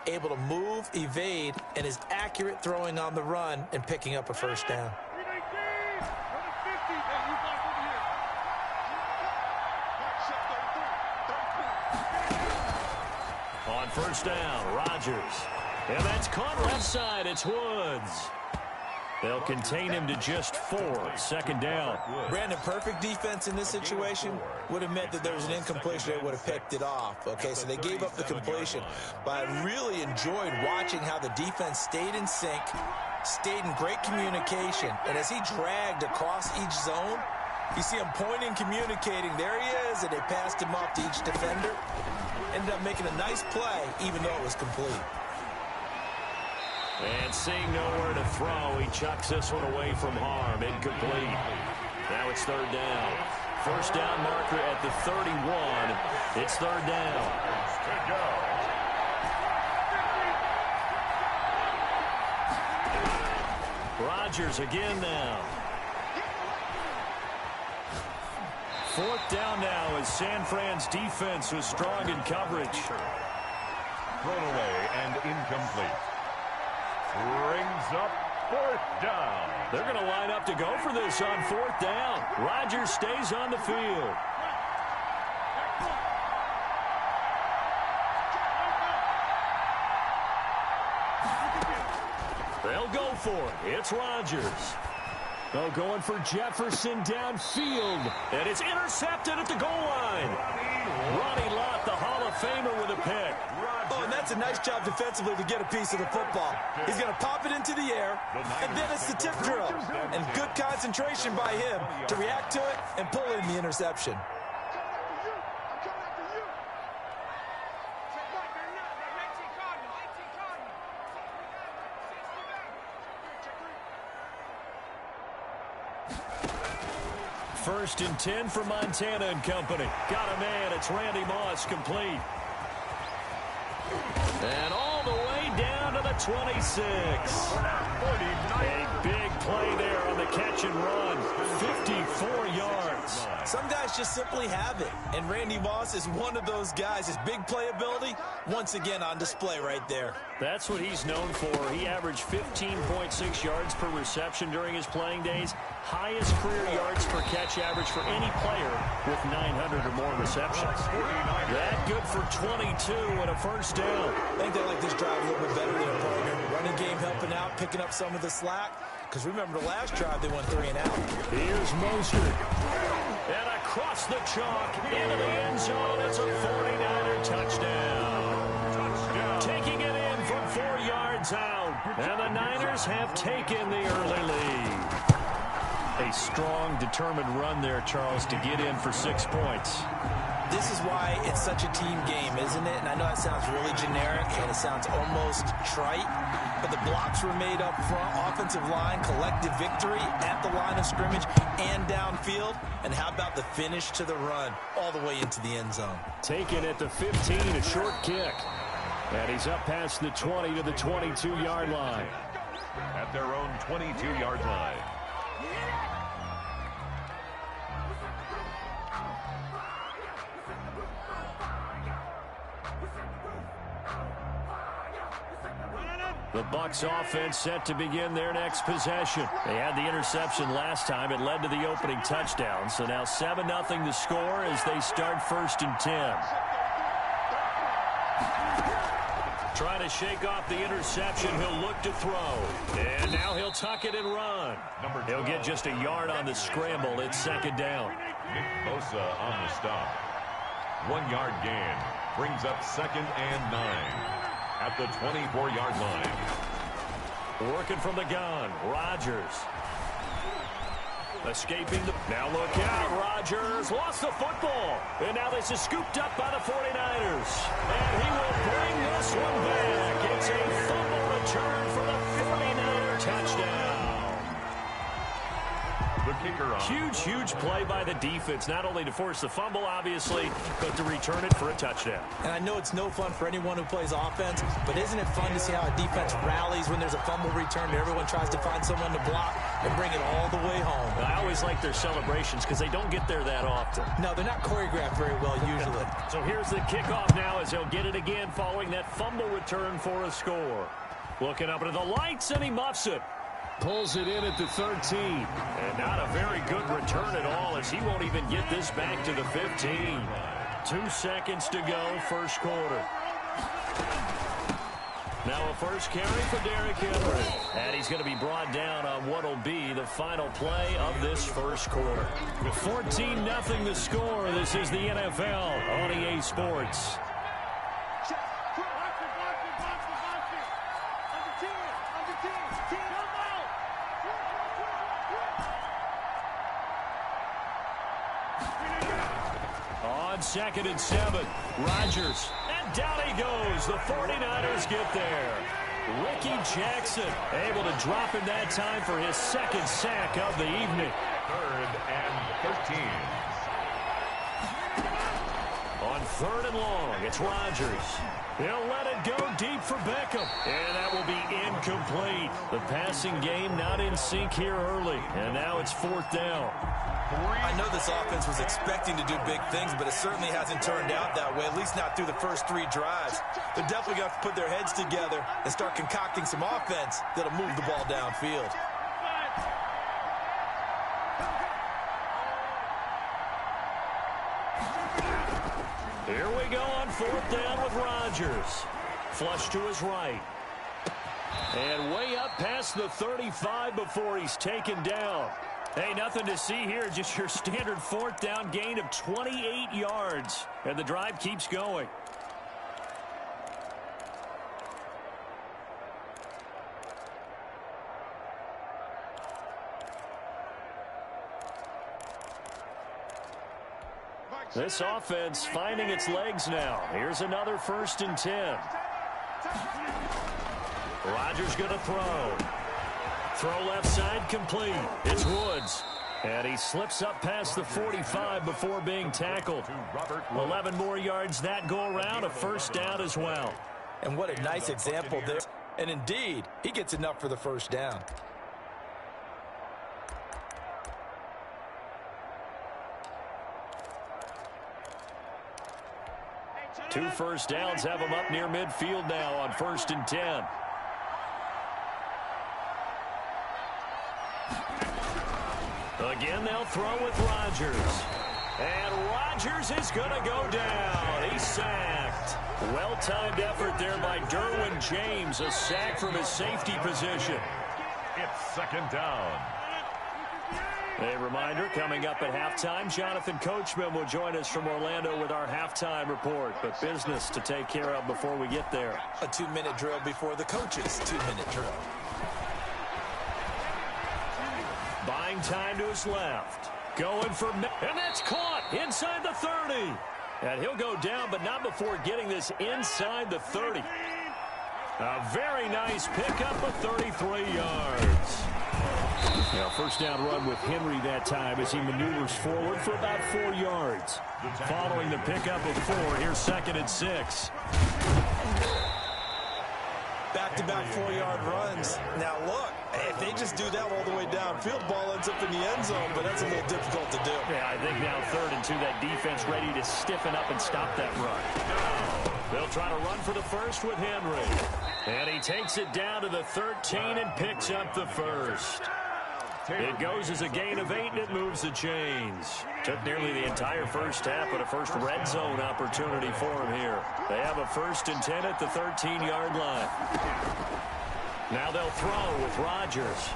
able to move, evade, and is accurate throwing on the run and picking up a first down. On first down, Rodgers. And that's caught left side. It's Woods. They'll contain him to just 4. Second down. Brandon, perfect defense in this situation would have meant that there was an incompletion. They would have picked it off. Okay, so they gave up the completion. But I really enjoyed watching how the defense stayed in sync, stayed in great communication. And as he dragged across each zone, you see him pointing, communicating. There he is, and they passed him off to each defender. Ended up making a nice play, even though it was complete. And seeing nowhere to throw, he chucks this one away from harm. Incomplete. Now it's third down. First down marker at the 31. It's third down. Rodgers again now. Fourth down now as San Fran's defense was strong in coverage. Thrown away and incomplete. Brings up fourth down. They're going to line up to go for this on fourth down. Rodgers stays on the field. They'll go for it. It's Rodgers. Oh, going for Jefferson downfield. And it's intercepted at the goal line. Ronnie Lott, the Hall of Famer, with a pick. Oh, and that's a nice job defensively to get a piece of the football. He's going to pop it into the air, and then it's the tip drill. And good concentration by him to react to it and pull in the interception. First and 10 for Montana and company. Got a man. It's Randy Moss, complete. And all the way down to the 26. A big play there on the catch and run. 54 yards. Some guys just simply have it. And Randy Moss is one of those guys. His big playability, once again on display right there. That's what he's known for. He averaged 15.6 yards per reception during his playing days. Highest career yards per catch average for any player with 900 or more receptions. That good for 22 and a first down. I think they like this drive a little bit better than a partner. Running game helping out, picking up some of the slack. Because remember the last drive, they went 3 and out. Here's Mostert. And across the chalk into the end zone. It's a 49er touchdown. Taking it in from 4 yards out. And the Niners have taken the early lead. A strong, determined run there, Charles, to get in for 6 points. This is why it's such a team game, isn't it? And I know that sounds really generic and it sounds almost trite, but the blocks were made up front, offensive line, collective victory at the line of scrimmage and downfield. And how about the finish to the run all the way into the end zone? Taken at the 15, a short kick. And he's up past the 20 to the 22-yard line. At their own 22-yard line. The Bucs offense set to begin their next possession. They had the interception last time. It led to the opening touchdown. So now 7-0 the score as they start first and 10. Trying to shake off the interception. He'll look to throw. And now he'll tuck it and run. He'll get just a yard on the scramble. It's second down. Nick Bosa on the stop. 1 yard gain. Brings up second and 9. At the 24-yard line. Working from the gun, Rodgers. Escaping the... Now look out, Rodgers lost the football. And now this is scooped up by the 49ers. And he will bring this one back. It's a fumble return for the 49er touchdown. The Huge play by the defense, not only to force the fumble, obviously, but to return it for a touchdown. And I know it's no fun for anyone who plays offense, but isn't it fun to see how a defense rallies when there's a fumble return and everyone tries to find someone to block and bring it all the way home? I always like their celebrations because they don't get there that often. No, they're not choreographed very well usually. So here's the kickoff now as he'll get it again following that fumble return for a score. Looking up into the lights, and he muffs it. Pulls it in at the 13. And not a very good return at all, as he won't even get this back to the 15. 2 seconds to go, first quarter. Now a first carry for Derrick Henry. And he's going to be brought down on what will be the final play of this first quarter. 14-0 the score. This is the NFL on EA Sports. On 2nd and 7, Rodgers. And down he goes. The 49ers get there. Ricky Jackson able to drop him that time for his second sack of the evening. 3rd and 13. On 3rd and long, it's Rodgers. He'll let it go deep for Beckham. And that will be incomplete. The passing game not in sync here early. And now it's 4th down. I know this offense was expecting to do big things, but it certainly hasn't turned out that way, at least not through the first 3 drives. They're definitely going to have to put their heads together and start concocting some offense that'll move the ball downfield. Here we go on 4th down with Rodgers. Flush to his right. And way up past the 35 before he's taken down. Hey, nothing to see here, just your standard 4th down gain of 28 yards. And the drive keeps going. This offense finding its legs now. Here's another 1st and 10. Rodgers going to throw. Throw left side complete. It's Woods. And he slips up past the 45 before being tackled. 11 more yards that go around. A 1st down as well. And what a nice example there. And indeed, he gets enough for the 1st down. Two 1st downs have him up near midfield now on 1st and 10. Again, they'll throw with Rodgers. And Rodgers is going to go down. He's sacked. Well-timed effort there by Derwin James. A sack from his safety position. It's 2nd down. A reminder, coming up at halftime, Jonathan Coachman will join us from Orlando with our halftime report. But business to take care of before we get there. A 2-minute drill before the coach's 2-minute drill. Buying time to his left. Going for... And that's caught inside the 30. And he'll go down, but not before getting this inside the 30. A very nice pickup of 33 yards. Now, 1st down run with Henry that time as he maneuvers forward for about 4 yards. Following the pickup of 4, here's 2nd and 6. Back-to-back 4-yard runs. Now, look, if they just do that all the way downfield, ball ends up in the end zone, but that's a little difficult to do. Yeah, I think now 3rd and 2, that defense ready to stiffen up and stop that run. They'll try to run for the 1st with Henry. And he takes it down to the 13 and picks up the 1st. It goes as a gain of 8, and it moves the chains. Took nearly the entire 1st half, but a first red zone opportunity for him here. They have a 1st and 10 at the 13-yard line. Now they'll throw with Rodgers.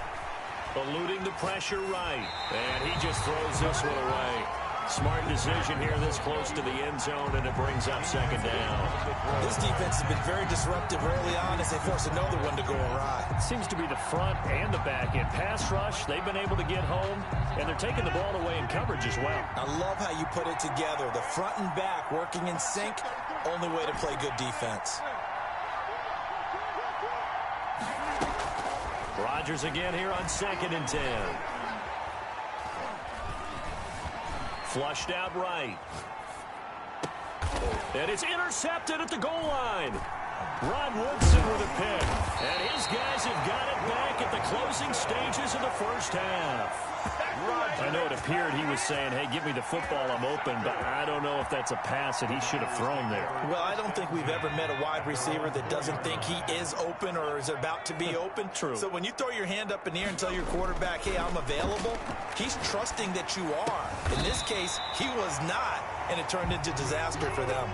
Eluding the pressure right. And he just throws this one away. Smart decision here this close to the end zone, and it brings up 2nd down. This defense has been very disruptive early on as they force another one to go awry. Seems to be the front and the back end. Pass rush, they've been able to get home, and they're taking the ball away in coverage as well. I love how you put it together. The front and back working in sync, only way to play good defense. Rodgers again here on 2nd and 10. Flushed out right. And it's intercepted at the goal line. Rod Woodson with a pick. And his guys have got it back at the closing stages of the first half. I know it appeared he was saying, hey, give me the football, I'm open, but I don't know if that's a pass that he should have thrown there. Well, I don't think we've ever met a wide receiver that doesn't think he is open or is about to be open. True. So when you throw your hand up in the air and tell your quarterback, hey, I'm available, he's trusting that you are. In this case, he was not, and it turned into disaster for them.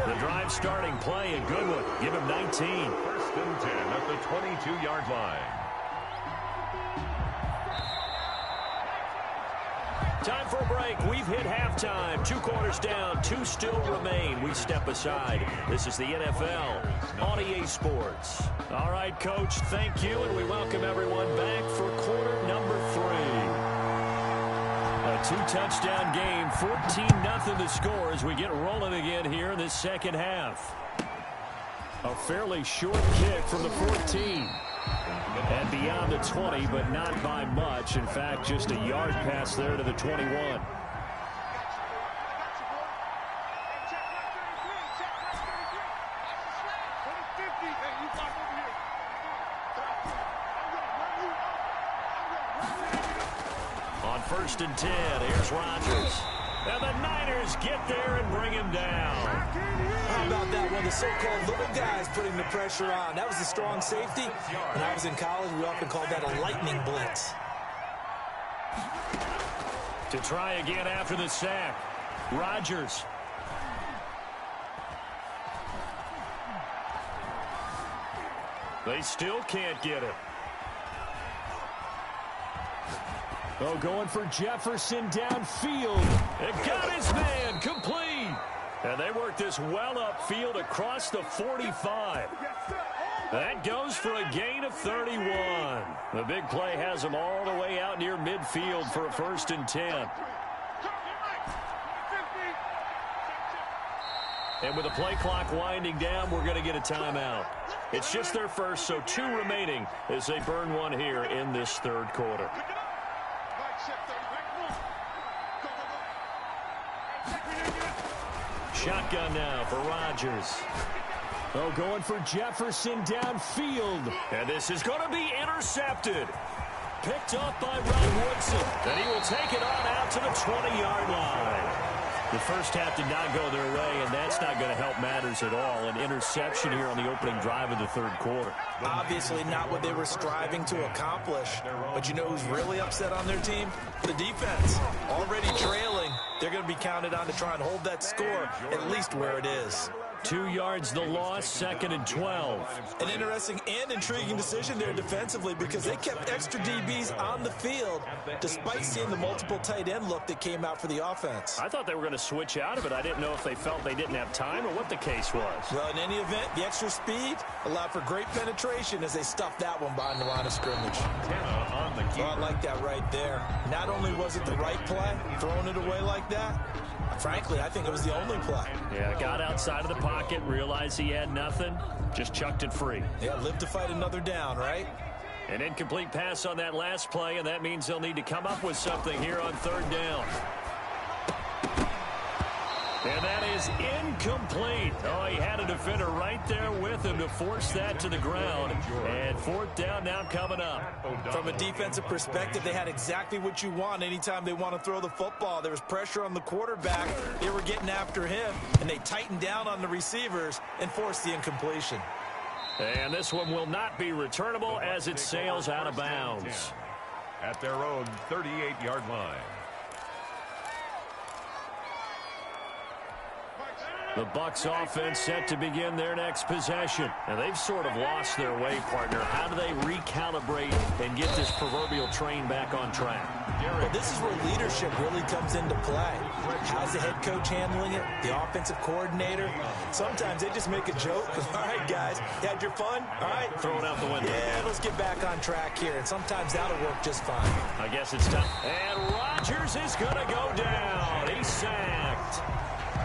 The drive starting play, a good one. Give him 19. First and 10 at the 22-yard line. Time for a break. We've hit halftime. 2 quarters down. 2 still remain. We step aside. This is the NFL on EA Sports. All right, Coach, thank you, and we welcome everyone back for quarter number 3. A 2-touchdown game, 14-0 the score as we get rolling again here in this second half. A fairly short kick from the 14. And beyond the 20, but not by much. In fact, just a yard pass there to the 21. On first and 10, here's Rodgers. And the Niners get there and bring him down. How about that one? The so-called little guys putting the pressure on. That was a strong safety. When I was in college, we often called that a lightning blitz. To try again after the sack, Rodgers. They still can't get it. Oh, going for Jefferson downfield. It got his man complete. And they work this well upfield across the 45. That goes for a gain of 31. The big play has them all the way out near midfield for a first and 10. And with the play clock winding down, we're going to get a timeout. It's just their first, so 2 remaining as they burn one here in this third quarter. Shotgun now for Rodgers. Oh, going for Jefferson downfield. And this is going to be intercepted. Picked up by Rod Woodson. And he will take it on out to the 20-yard line. The first half did not go their way, and that's not going to help matters at all. An interception here on the opening drive of the third quarter. Obviously not what they were striving to accomplish. But you know who's really upset on their team? The defense. Already trailing. They're going to be counted on to try and hold that score at least where it is. 2 yards the loss, second and 12. An interesting and intriguing decision there defensively because they kept extra DBs on the field despite seeing the multiple tight end look that came out for the offense. I thought they were going to switch out of it. I didn't know if they felt they didn't have time or what the case was. Well, in any event, the extra speed allowed for great penetration as they stuffed that one behind the line of scrimmage. Oh, I like that right there. Not only was it the right play, throwing it away like that, frankly, I think it was the only play. Yeah, got outside of the pocket, realized he had nothing, just chucked it free. Yeah, live to fight another down, right? An incomplete pass on that last play, and that means they'll need to come up with something here on third down. And that is incomplete. Oh, he had a defender right there with him to force that to the ground. And fourth down now coming up. From a defensive perspective, they had exactly what you want anytime they want to throw the football. There was pressure on the quarterback. They were getting after him, and they tightened down on the receivers and forced the incompletion. And this one will not be returnable as it sails out of bounds. At their own 38-yard line. The Bucs offense set to begin their next possession. And they've sort of lost their way, partner. How do they recalibrate and get this proverbial train back on track? Well, this is where leadership really comes into play. How's the head coach handling it? The offensive coordinator? Sometimes they just make a joke. All right, guys, you had your fun? All right. Throw it out the window. Yeah, let's get back on track here. And sometimes that'll work just fine. I guess it's tough. And Rodgers is going to go down. He's sacked.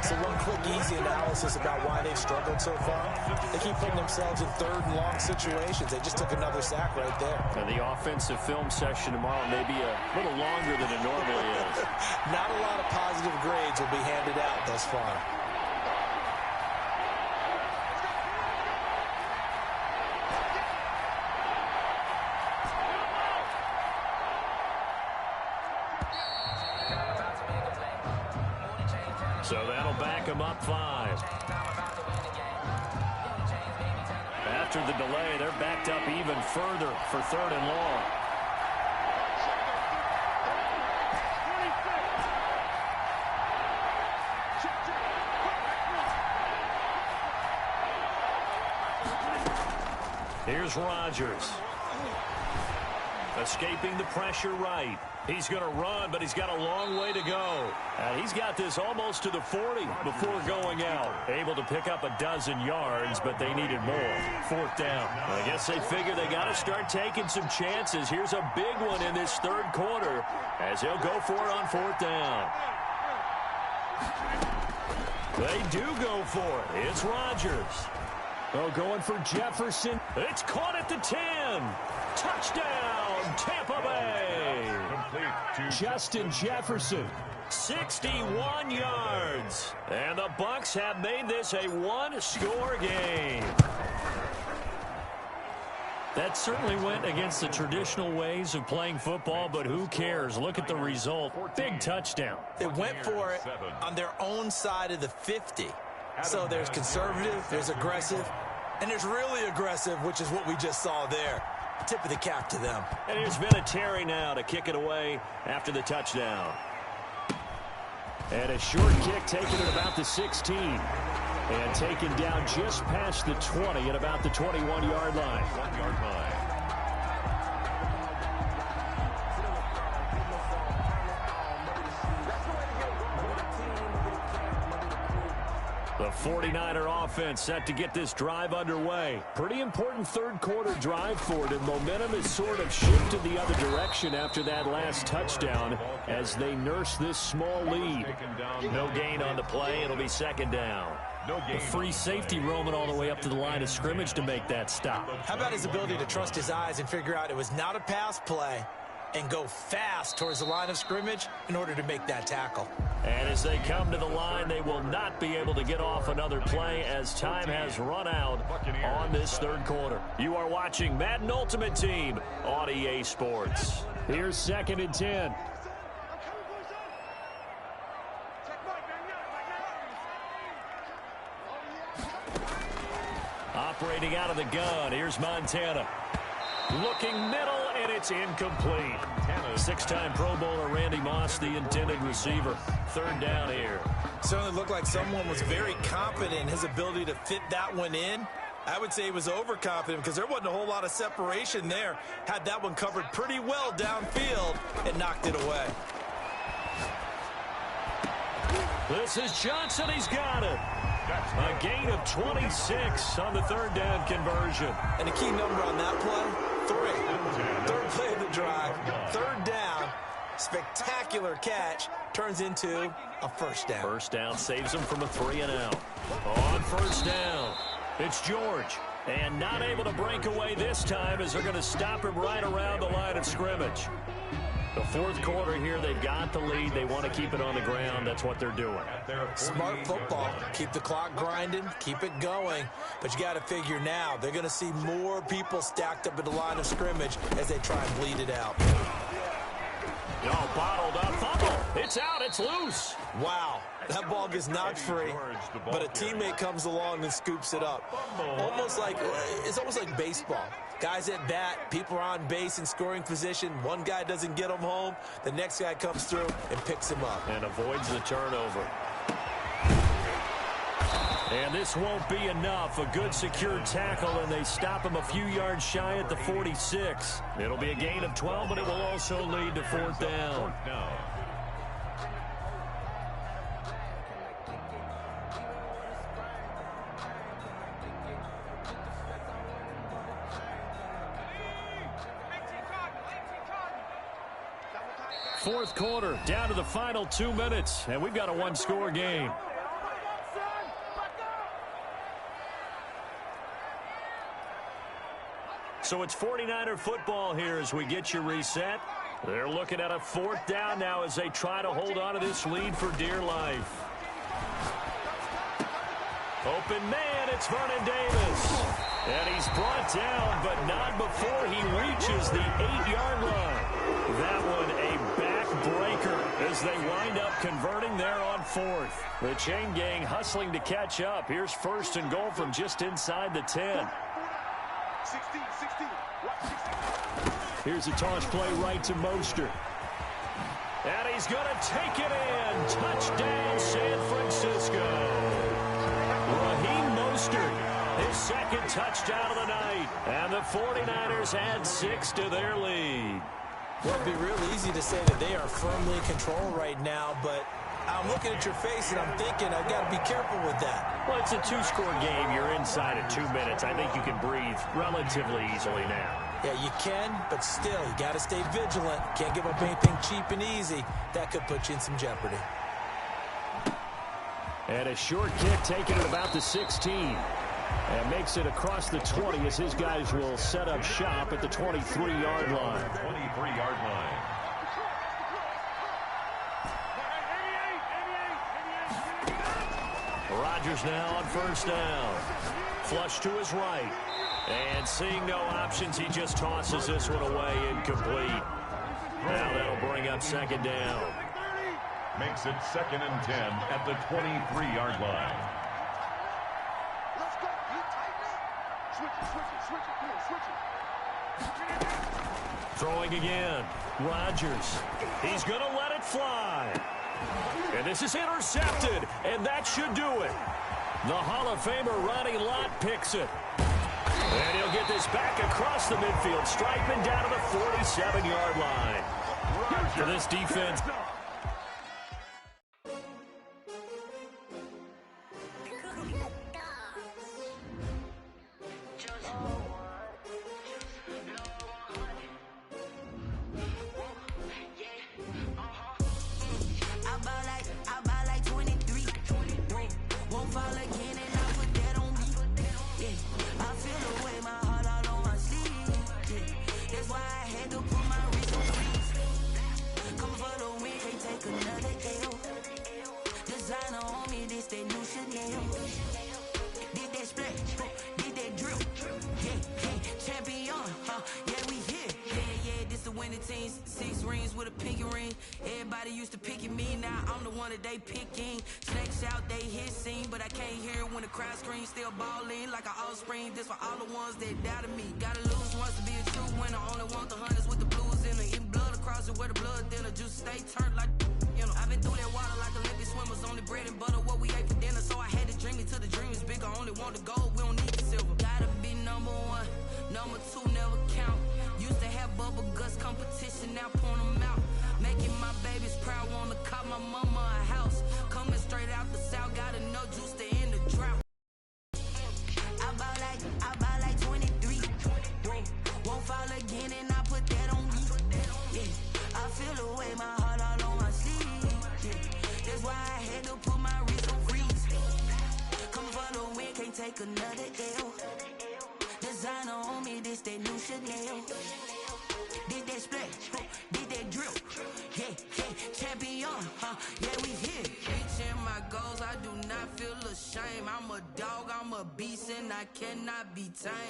So one quick, easy analysis about why they've struggled so far. They keep putting themselves in third and long situations. They just took another sack right there. And the offensive film session tomorrow may be a little longer than it normally is. Not a lot of positive grades will be handed out thus far. So that'll back him up 5. After the delay, they're backed up even further for 3rd and long. Here's Rodgers. Escaping the pressure right. He's going to run, but he's got a long way to go. And he's got this almost to the 40 before going out. Able to pick up a dozen yards, but they needed more. 4th down. I guess they figure they got to start taking some chances. Here's a big one in this 3rd quarter as he'll go for it on 4th down. They do go for it. It's Rodgers. Oh, going for Jefferson. It's caught at the 10. Touchdown, Tampa Bay. Justin Jefferson, 61 yards. And the Bucs have made this a one-score game. That certainly went against the traditional ways of playing football, but who cares? Look at the result. Big touchdown. They went for it on their own side of the 50. So there's conservative, there's aggressive, and there's really aggressive, which is what we just saw there. Tip of the cap to them. And here's Vinatieri now to kick it away after the touchdown. And a short kick taken at about the 16. And taken down just past the 20 at about the 21-yard line. 1-yard line. The 49er offense set to get this drive underway. Pretty important 3rd quarter drive for it, and momentum has sort of shifted the other direction after that last touchdown as they nurse this small lead. No gain on the play. It'll be 2nd down. The free safety roaming all the way up to the line of scrimmage to make that stop. How about his ability to trust his eyes and figure out it was not a pass play and go fast towards the line of scrimmage in order to make that tackle. And as they come to the line, they will not be able to get off another play as time has run out on this 3rd quarter. You are watching Madden Ultimate Team on EA Sports. Here's 2nd and 10. Operating out of the gun, here's Montana. Looking middle, and it's incomplete. 6-time Pro Bowler Randy Moss, the intended receiver. 3rd down here. Certainly looked like someone was very confident in his ability to fit that one in. I would say he was overconfident because there wasn't a whole lot of separation there. Had that one covered pretty well downfield and knocked it away. This is Johnson. He's got it. A gain of 26 on the 3rd down conversion. And the key number on that play, 3. 3rd play of the drive, 3rd down, spectacular catch, turns into a 1st down. 1st down saves him from a 3 and out. On 1st down, it's George. And not able to break away this time as they're going to stop him right around the line of scrimmage. The 4th quarter here, they've got the lead. They want to keep it on the ground. That's what they're doing. Smart football. Keep the clock grinding. Keep it going. But you got to figure now, they're going to see more people stacked up at the line of scrimmage as they try and bleed it out. Oh, bottled up. Fumble. It's out. It's loose. Wow. That ball gets knocked free, but a teammate comes along and scoops it up. It's almost like baseball. Guys at bat, people are on base in scoring position. One guy doesn't get them home. The next guy comes through and picks him up. And avoids the turnover. And this won't be enough. A good secure tackle, and they stop him a few yards shy at the 46. It'll be a gain of 12, but it will also lead to 4th down. Fourth quarter, down to the final 2 minutes, and we've got a one-score game. So it's 49er football here as we get you reset. They're looking at a 4th down now as they try to hold on to this lead for dear life. Open man, it's Vernon Davis. And he's brought down, but not before he reaches the 8-yard line. That one a backbreaker as they wind up converting there on 4th. The chain gang hustling to catch up. Here's 1st and goal from just inside the 10. 16. Here's a toss play right to Mostert. And he's going to take it in. Touchdown, San Francisco. Raheem Mostert, his 2nd touchdown of the night. And the 49ers add 6 to their lead. Well, it'd be real easy to say that they are firmly in control right now, but I'm looking at your face and I'm thinking I've got to be careful with that. Well, it's a 2-score game. You're inside of 2 minutes. I think you can breathe relatively easily now. Yeah, you can, but still, you got to stay vigilant. Can't give up anything cheap and easy. That could put you in some jeopardy. And a short kick taken at about the 16. And makes it across the 20 as his guys will set up shop at the 23-yard line. 23-yard line. Rodgers now on 1st down. Flush to his right. And seeing no options, he just tosses this one away incomplete. Now that'll bring up 2nd down. Makes it 2nd and 10 at the 23-yard line. Let's go. Switch it. Throwing again. Rodgers. He's going to let it fly. And this is intercepted. And that should do it. The Hall of Famer Ronnie Lott picks it. And he'll get this back across the midfield. Strikeman down to the 47-yard line. For this defense.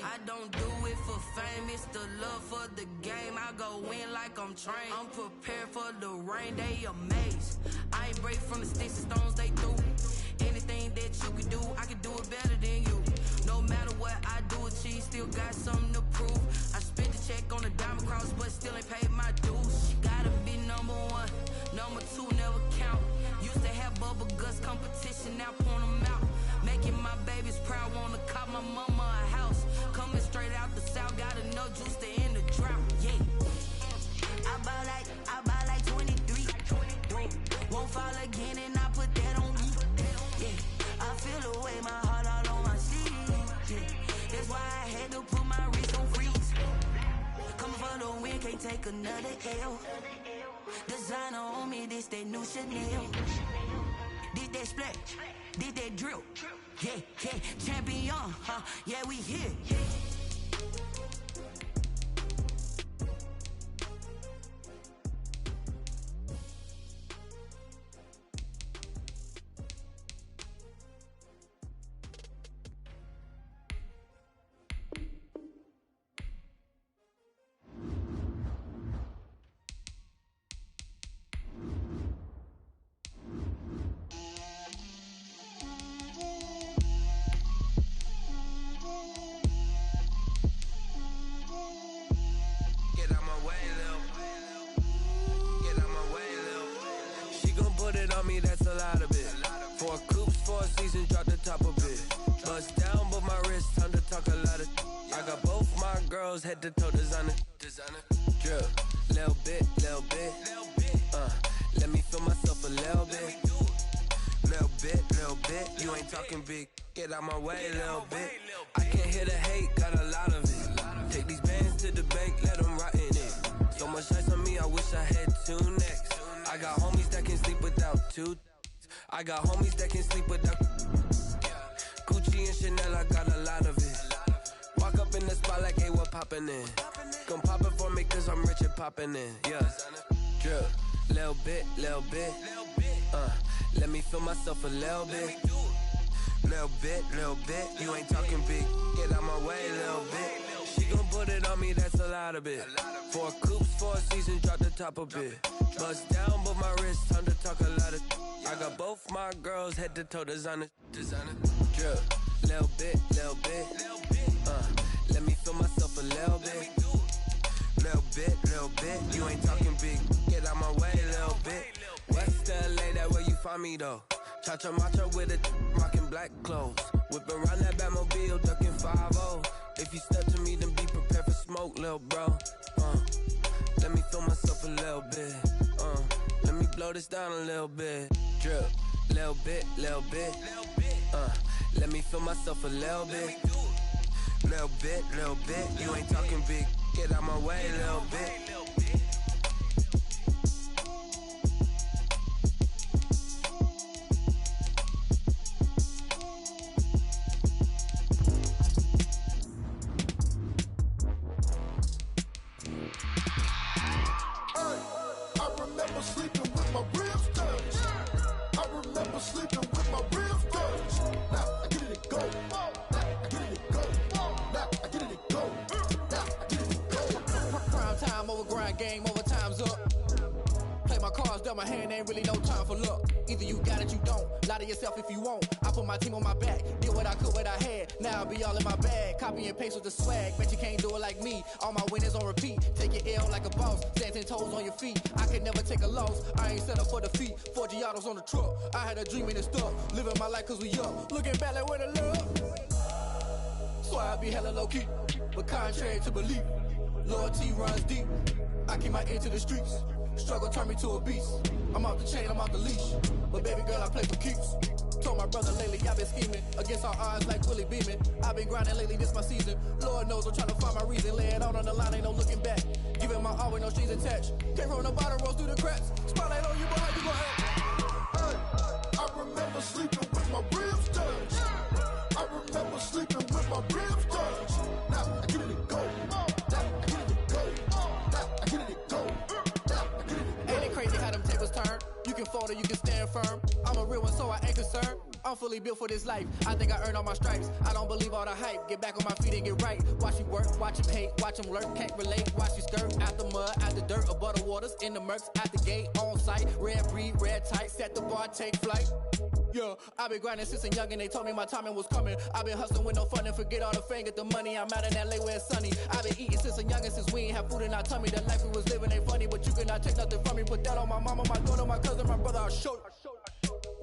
I don't do it for fame, it's the love for the game. I go in like I'm trained. I'm prepared for the rain, they amazed. I ain't break from the sticks and stones they threw. Anything that you can do, I can do it better than you. No matter what I do, achieve, still got something to prove. I spent the check on the diamond cross, but still ain't paid my dues. Gotta be number one, number two never count. Used to have bubble guts competition, now point them out. Making my babies proud, wanna cop my mama a house. Coming straight out the south, got enough juice to end the drought. Yeah, I buy like 23. Won't fall again, and I put that on me. Yeah, I feel the way, my heart all on my sleeve. Yeah, that's why I had to put my wrist on freeze. Coming for the win, can't take another L. Designer on me, this that new Chanel. Did that splash, did that drill. Yeah, champion, yeah, we here. on me, that's a lot of it. 4 coops, 4 seasons, drop the top of it. Bust down, but my wrist, time to talk a lot of. I got both my girls, head to toe designer. Drip, little bit. Let me feel myself a little bit. Little bit. You ain't talking big. Get out my way, little bit. I can't hear the hate, got a lot of it. Take these bands to the bank, let them rot in it. So much ice on me, I wish I had 2 necks. I got homies that can sleep without 2. I got homies that can sleep without. Gucci and Chanel, I got a lot of it. Walk up in the spot like, hey, what poppin' in? Gon' pop it for me cause I'm rich and poppin' in. Yeah, drip, little bit. Let me feel myself a little bit. Little bit. You ain't talking big. Get out my way, little bit. She gon' put it on me, that's a lot of it. 4 coops, 4 seasons, drop the top a bit. Bust down, but my wrist, time to talk a lot of. I got both my girls, head to toe designer. Drip, little bit. Let me feel myself a little bit. Little bit. You ain't talking big. Get out my way, little bit. West LA, that where you find me though. Cha-cha matcha with a rockin' black clothes. Whip around that Batmobile, ducking 5-0. If you step to me, then be prepared for smoke, lil' bro. Let me feel myself a little bit. Let me blow this down a little bit. Drip, little bit. Let me feel myself a little bit. Little bit. You ain't talking big. Get out my way, little bit. Game over, time's up. Play my cards, dealt my hand, ain't really no time for luck. Either you got it, you don't. Lie to yourself if you won't. I put my team on my back, did what I could, what I had. Now I'll be all in my bag. Copy and paste with the swag. Bet you can't do it like me. All my winners on repeat. Take your L like a boss. Stand 10 toes on your feet. I can never take a loss. I ain't set up for defeat. 4 Giottos on the truck. I had a dream and it stuck. Living my life cause we young. Looking back like where the love. So I be hella low key. But contrary to belief, loyalty runs deep. I keep my ear to the streets. Struggle turned me to a beast. I'm off the chain, I'm off the leash. But baby girl, I play for keeps. Told my brother lately, I've been scheming. Against all odds like Willie Beeman. I've been grinding lately, this my season. Lord knows I'm trying to find my reason. Lay it out on the line, ain't no looking back. Giving my all with no strings attached. Came from the bottom, rose through the cracks. Spotlight on you, boy, how you gon' act? Hey, I remember sleeping with my ribs touched. I remember sleeping with my ribs touched. Now I get it and go. You can fold or you can stand firm. I'm a real one, so I ain't concerned. I'm fully built for this life. I think I earned all my stripes. I don't believe all the hype. Get back on my feet and get right. Watch you work, watch him hate, watch him lurk. Can't relate, watch you skirt. Out the mud, out the dirt, above the waters, in the murks, at the gate, on site. Red breed, red tight, set the bar, take flight. Yeah, I've been grinding since a youngin', they told me my timing was coming. I've been hustling with no fun and forget all the fame, get the money. I'm out in LA where it's sunny. I've been eating since a youngin', since we ain't have food in our tummy. The life we was living ain't funny, but you cannot take nothing from me. Put that on my mama, my daughter, my cousin, my brother, I'll show you.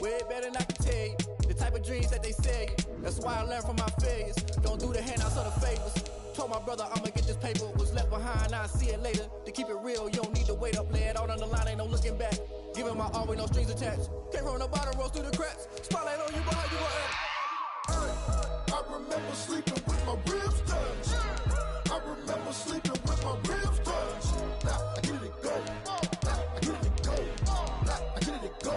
Way better than I can tell you. The type of dreams that they sell you. That's why I learned from my failures. Don't do the handouts or the favors. Told my brother I'ma get this paper. Was left behind, I'll see it later. To keep it real, you don't need to wait up. Lay it out on the line, ain't no looking back. Giving my all with no strings attached. Came from the bottom, rose through the cracks. Spotlight on you, but how you gon' act? Hey, I remember sleeping with my ribs touched. I remember sleeping with my ribs touched. Now I get it and go. Now I get it and go. Now I get it and go.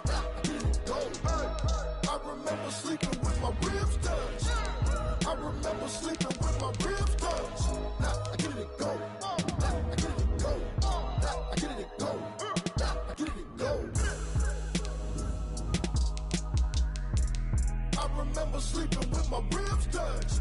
Now I get it and go. Hey, I remember sleeping with my ribs touched. I remember sleeping with my ribs touched. Now I get it and go. Now I get it and go. Now I get it and go. Now I get it and go. I remember sleeping with my ribs touched.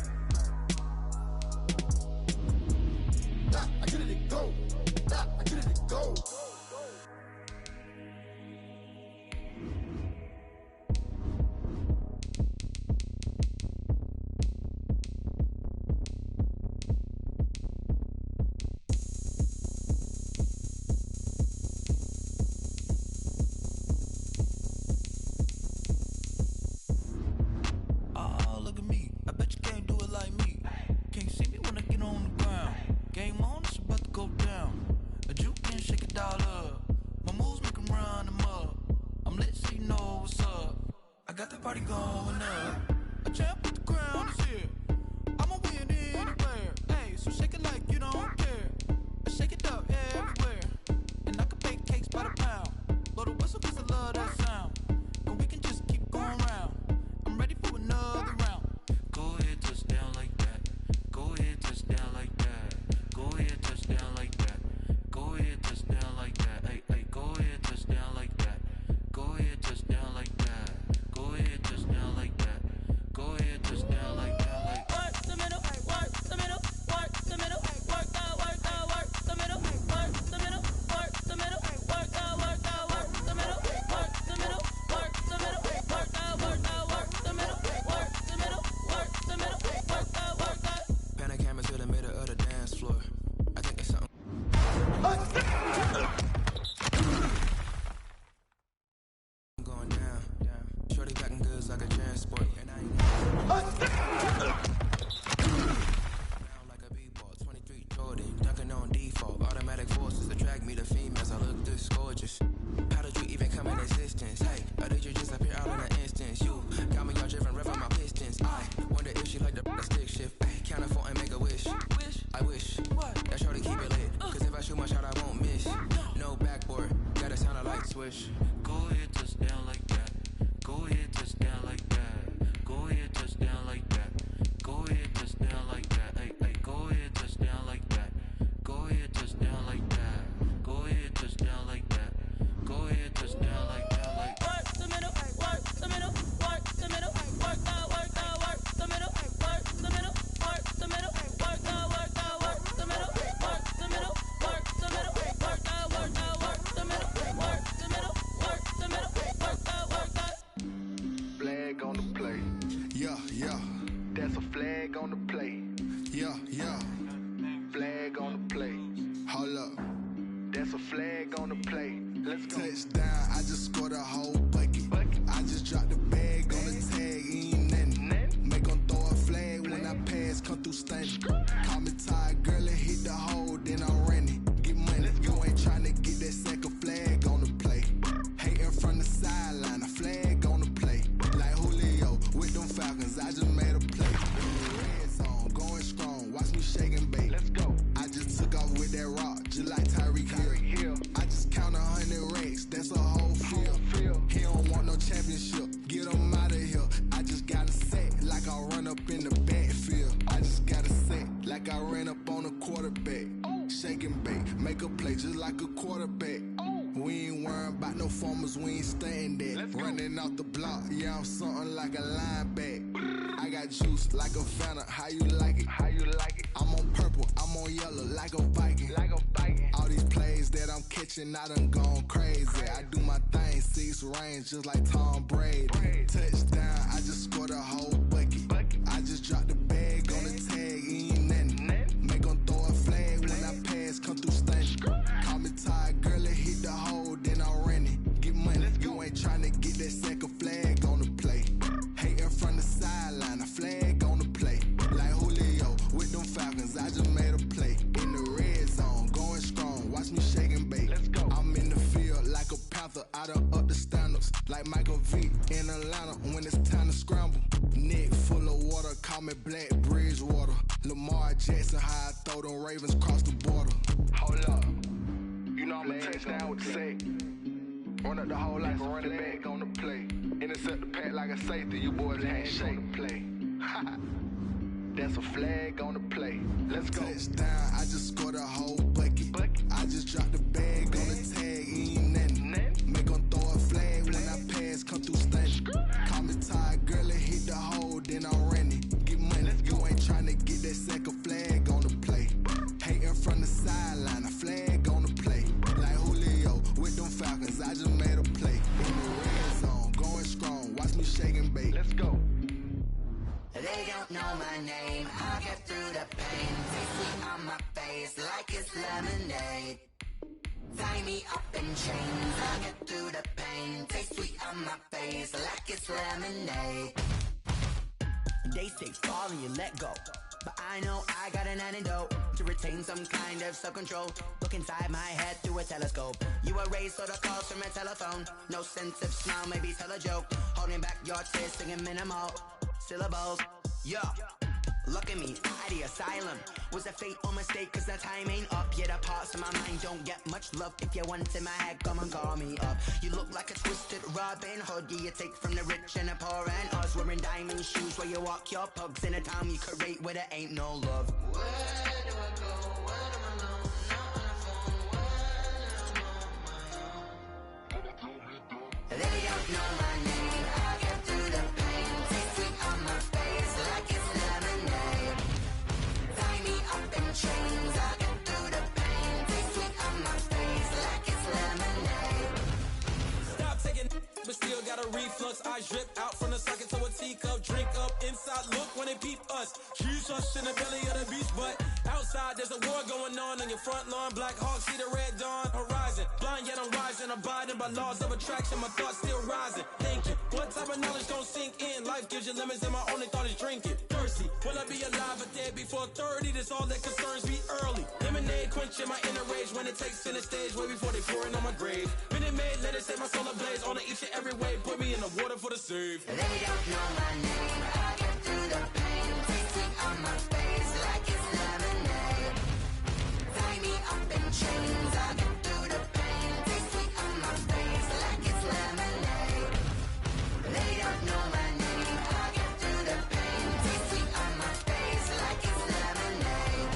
on the ground. Game on, it's about to go down. A juke and shake it all up. My moves make 'em run them up. I'm lit so you know what's up. I got the party going up. A champ with the crown is here. I'ma win anywhere. Hey, so shake it like you don't care. I shake it up everywhere. And I can bake cakes by the pound. Blow the whistle 'cause I love that sound. And we can just keep going round. I'm ready for another round. Go ahead, touch down like that. Go ahead, touch down like that. Go ahead, touch down like that. Go ahead, touch down like that. Hey, hey, go ahead, touch down like that. Go ahead, touch down like that. Go ahead, touch down like that. Go ahead, touch down like that. Like work the middle, work the middle, work the middle, work out, work out, work the middle, work the middle, work the middle, work out, work out, work the middle, work the middle, work the middle, work out, work out, work the middle, work the middle, work the middle, work out, work out. Panic camera to the middle of the dance floor. I think it's something. Going down. Shorty packing goods like a transport. And I ain't down like a b-ball. 23 Jordan, dunking on default. Automatic forces attract me to females. I look this gorgeous. How did you even come in existence? Hey, or did you just appear out in an instance? You got me all driven, revving my pistons. I wonder if she like the stick shift. Ay, count a four and make a wish. I wish that shorty keep it lit. 'Cause if I shoot my shot, I won't miss. No backboard, gotta sound a light switch. Go ahead, touch down like that. Go ahead, touch down like that. Go ahead, touch down like that. Go ahead, touch down like that. Hey, hey, go ahead, touch down like that. Go ahead, touch down like that. Go ahead, touch down like that. Go ahead, touch down like that. Like work the middle, work the middle, work the middle, work out, work out, work the middle, work the middle, work the middle, work out, work out, work the middle, work the middle, work the middle, work out, work out, work the middle, work the middle, work the middle, work out, work out. Flag on the play. Yeah, yeah, That's a flag on the play. yeah, yeah. Flag on the play. Hold up. That's a flag on the play. Let's go. Touchdown, I just scored a whole bucket. I just dropped the bag on the tag, ain't nothing. Make 'em throw a flag when I pass, come through stunning. Call me tired, girl, and hit the hole, then I'm running. Get money, you ain't tryna get that second flag on the play. Hating from the sideline, a flag on the play. Like Julio with them Falcons, I just made a play. In the red zone, going strong, watch me shake and bake. Let's go. I just took off with that rock, just like Tyreek Hill. I just count 100 racks, that's a whole field. He don't want no championship, get him out of here. I just gotta set like I run up in the backfield. I just gotta set like I ran up on a quarterback. Shake and bake, make a play just like a quarterback. We ain't worrying about no formers, we ain't staying there. Running off the block, yeah, I'm something like a lineback. I got juice like a Fanta, how you like it? How you like it? I'm on purple, I'm on yellow like a Viking. Like a Viking. All these plays that I'm catching, I done gone crazy. I do my thing, 6 range just like Tom Brady. Touchdown, I just scored a whole bucket. I just dropped the bag on the tag, ain't nothing. Make 'em throw a flag when I pass, come through stunning. Call me tired, girl, and hit the hole, then I'm running. Get money, you ain't tryna get that second flag on the play. Hating from the sideline, a flag on the play. Like Julio with them Falcons, I just made a play. In the red zone, going strong, watch me shake and bake. Let's go. I'm in the field like a panther, I done up the standards. Like Michael Vick in Atlanta when it's time to scramble. Neck full of water, call me Black Bridgewater. Lamar Jackson, how I throw them Ravens cross the border. Hold up. You know I'm a touchdown with the sack. Run up the hole like a running back on the play. Intercept the pack like a safety. You boys can't shake the play. That's a flag on the play. Let's go. Touchdown, I just scored a whole bucket. I just dropped the bag on the tag, ain't nothing. Make 'em throw a flag when I pass, come through stunning. Call me tired, girl, and hit the hole, then I'm running. Get money, you ain't tryna get that second flag on the play. Hating from the sideline, a flag on the play. Like Julio with them Falcons, I just made a play. In the red zone, going strong, watch me shake and bake. Let's go. They don't know my name, I'll get through the pain. Taste sweet on my face like it's lemonade. Tie me up in chains, I'll get through the pain. Taste sweet on my face like it's lemonade. They say fall and you let go. but I know I got an antidote to retain some kind of self-control. Look inside my head through a telescope. You erase all the calls from a telephone. No sense of smile, maybe tell a joke. Holding back your tears, singing minimal syllables. Yeah. Look at me, at the asylum. Was a fate or mistake, cause the time ain't up. Yet the parts of my mind don't get much love. If you want in my head, come and call me up. You look like a twisted Robin Hood. Yeah, you take from the rich and the poor and us. Wearing diamond shoes where you walk your pugs in a town you create where there ain't no love. Where do I go? When I'm alone? Not on the phone. When I'm on my own. They don't know my name. I get through the pain. Taste sweet on my face like it's lemonade. Tie me up in chains. I get through the pain. Taste sweet on my face like it's lemonade. Stop taking, but still got a reflux. I drip out from the socket to a teacup. Drink up inside, look when they peep us. Choose us in the belly of the beast, but outside there's a war going on your front lawn. Black Hawk, see the red dawn horizon. Blind yet I'm rising, abiding by laws of attraction. My thoughts still rising. Thinking, what type of knowledge don't sink in? Life gives you lemons and my only thought is drinking. Thirsty, will I be alive or dead before 30? That's all that concerns me early. Lemonade quenching my inner rage when it takes center stage way before they pour it on my grave. Minute Maid, let it set my soul ablaze. On each and every way, put me in the water for the save. They don't know my name. I get through the pain. Taste sweet on my face like it's lemonade. Tie me up in chains. I get through the pain. Taste sweet on my face like it's lemonade. They don't know my name. I get through the pain. Taste sweet on my face like it's lemonade.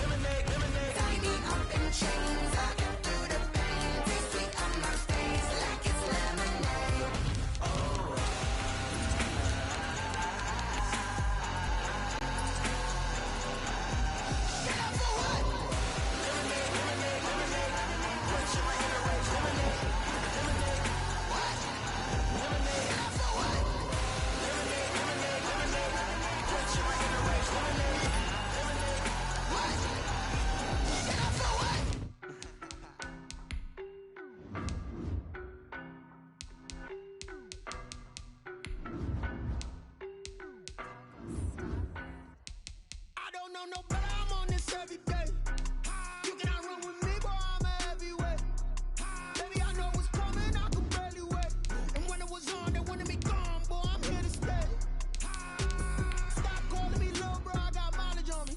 Tie me up in chains. I get through the pain. Taste sweet on my face like it's lemonade. I don't know no better, I'm on this every day. You cannot run with me, boy, I'm a heavyweight. Baby, I know what's coming, I can barely wait. And when it was on, they wanted me gone, boy, I'm here to stay. Stop calling me little bro, I got mileage on me.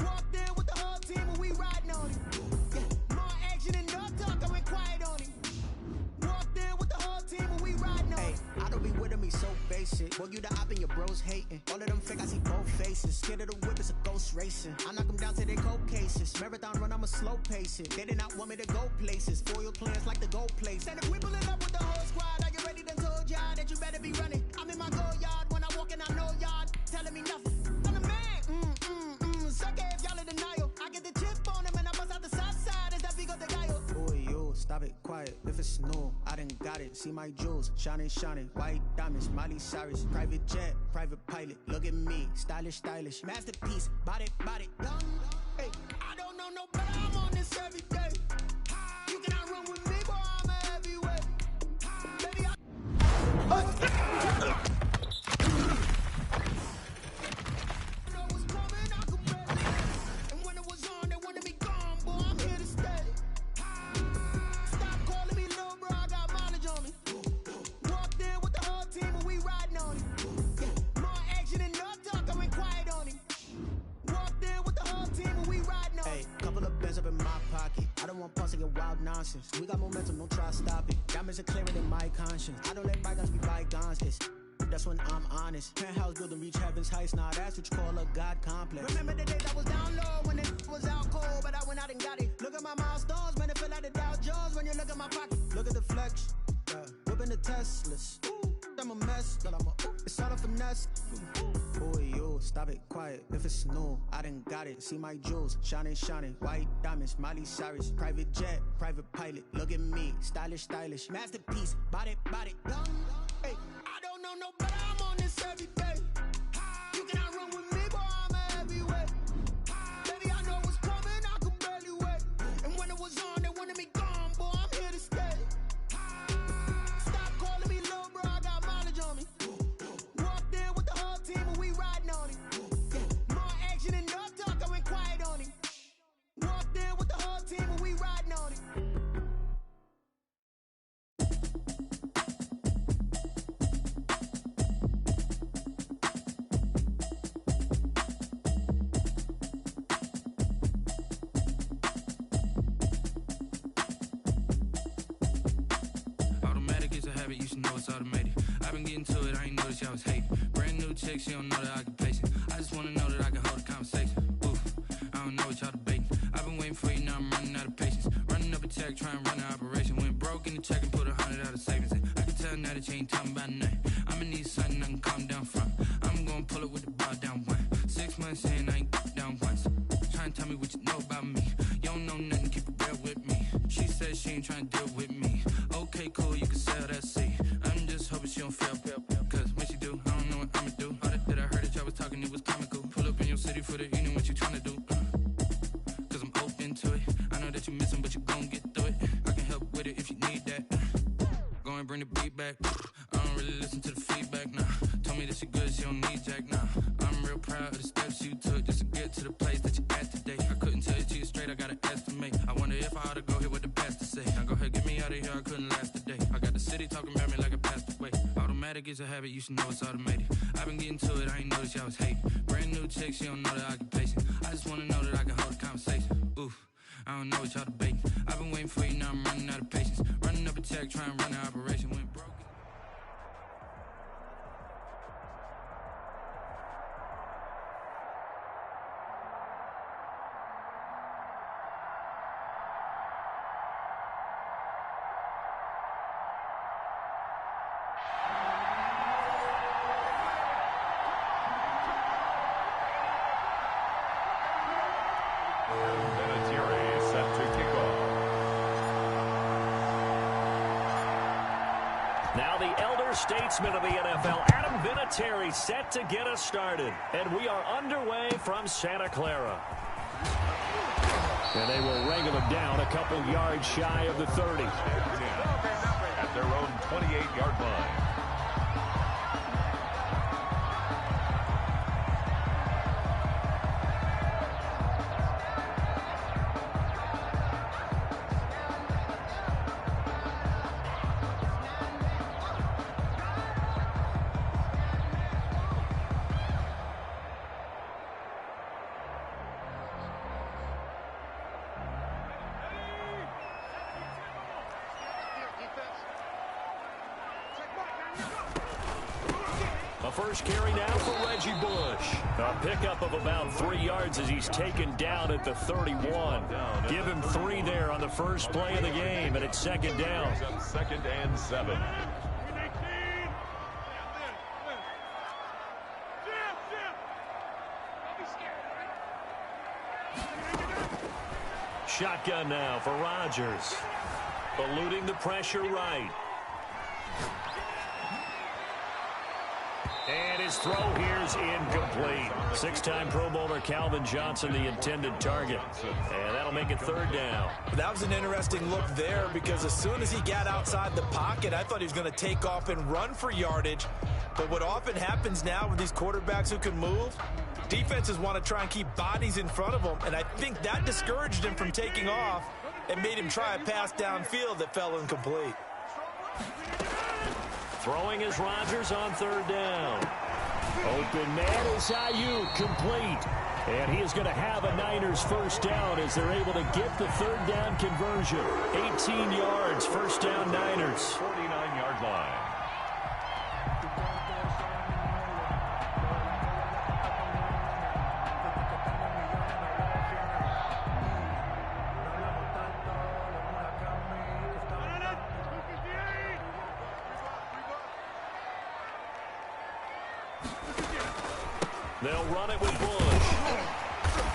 Walked in with the whole team and we riding on it. Yeah, more action and no talk, I went quiet on it. Walked in with the whole team and we riding on it. I don't be with me so basic. Well, you the op and your bros hating. All of them fake, I see both faces. Scared of the whip, it's a ghost racing. I knock them down to their cold cases. Marathon run, I'ma slow pace it. They did not want me to go places. Foil plans like the gold place. And if we pulling up with the whole squad, I get ready to told y'all that you better be running. I'm in my go yard, when I walk in, I know y'all telling me nothing. I'm the man, suck it if y'all in denial. I get the chip on him and I bust out the south side, is that big of the guy? Boy, yo, stop it, quiet. If it's new, I done got it. See my jewels, shining, white diamonds, Miley Cyrus, private jet, private pilot. Look at me, stylish, masterpiece, body, done. Hey, I don't know no better, I'm on this every day. You cannot run with me, boy, I'm a heavyweight. Baby, I know what's coming, I can barely wait. And when it was on, they wanted me gone, boy, I'm here to stay. Stop calling me little bro, I got mileage on me. Walked in with the whole team and we riding on it. Yeah, more action and no talk, I went quiet on it. Walked in with the whole team and we riding on it. Hey, couple of bands up in my pocket. I don't want pulse to get wild nonsense. We got momentum, don't try to stop it. Diamonds are clearer than my conscience. I don't let bygones be bygones. That's when I'm honest. Penthouse building reach heaven's heights. Now that's what you call a God complex. Remember the days I was down low when it was out cold, but I went out and got it. Look at my milestones, man, it feel like the Dow Jones when you look at my pocket. Look at the flex, whipping the Teslas. Ooh, I'm a mess, but it's all a finesse. Boy, yo, stop it, quiet. If it's new, I done got it. See my jewels, shining, white diamonds, Miley Cyrus, private jet, private pilot. Look at me, stylish, masterpiece, body, done. Hey, I don't know no better, I'm on this every day. You cannot run with me, boy, I'm a heavyweight. Baby, I know what's coming, I can barely wait. And when it was on, they wanted me gone, boy, I'm here to stay. Stop calling me little bro, I got mileage on me. Walked in with the whole team and we riding on it. Yeah, more action and no that y'all was hating. Brand new chick, she don't know the occupation. I just wanna know that I can hold a conversation. Oof, I don't know what y'all debating. I've been waiting for you, now I'm running out of patience. Running up a check, trying to run an operation. Went broke in the check and put 100 out of savings in. I can tell now that you ain't talking about nothing. I'ma need something I can calm down from. I'm gonna pull it with the ball down one. 6 months in, I ain't down once. Trying to tell me what you know about me. You don't know nothing, keep it real with me. She said she ain't trying to deal with me. Okay, cool, you can sell that seat. I'm just hoping she don't fail. Cause when she do, I don't know what I'ma do. All that I heard that y'all was talking, it was comical. Pull up in your city for the evening, what you trying to do? Cause I'm open to it. I know that you missing, but you gon' get through it. I can help with it if you need that. Go and bring the beat back. I don't really listen to the feedback, nah. Told me that she good, she don't need jack, nah. I'm real proud of the steps you took just to get to the place that you at today. I couldn't tell you to you straight, I gotta estimate. I wonder if I ought to go here with the best to say. Now go ahead, get me out of here, I couldn't last a day. I got the city talking about me like I passed away. Automatic is a habit, you should know it's automated. I've been getting to it, I ain't noticed y'all was hating. Brand new chick, she don't know the occupation. I just wanna know that I can hold a conversation. Oof, I don't know what y'all debating. I've been waiting for you, now I'm running out of patience. Running up a check, trying to run an operation. Went broke. Now the elder statesman of the NFL, Adam Vinatieri, set to get us started. And we are underway from Santa Clara. And they will wrangle him down a couple yards shy of the 30. At their own 28-yard line. A first carry now for Reggie Bush. A pickup of about 3 yards as he's taken down at the 31. Give him 3 there on the first play of the game, and it's second down. Second and 7. Shotgun now for Rodgers. Eluding the pressure right. And his throw here's incomplete. 6-time Pro Bowler Calvin Johnson, the intended target. And that'll make it third down. That was an interesting look there because as soon as he got outside the pocket, I thought he was going to take off and run for yardage. But what often happens now with these quarterbacks who can move, defenses want to try and keep bodies in front of them. And I think that discouraged him from taking off and made him try a pass downfield that fell incomplete. Throwing is Rodgers on third down. Open man is Ayuk, complete. And he is going to have a Niners first down as they're able to get the third down conversion. 18 yards, first down Niners. 49-yard line. They'll run it with Bush.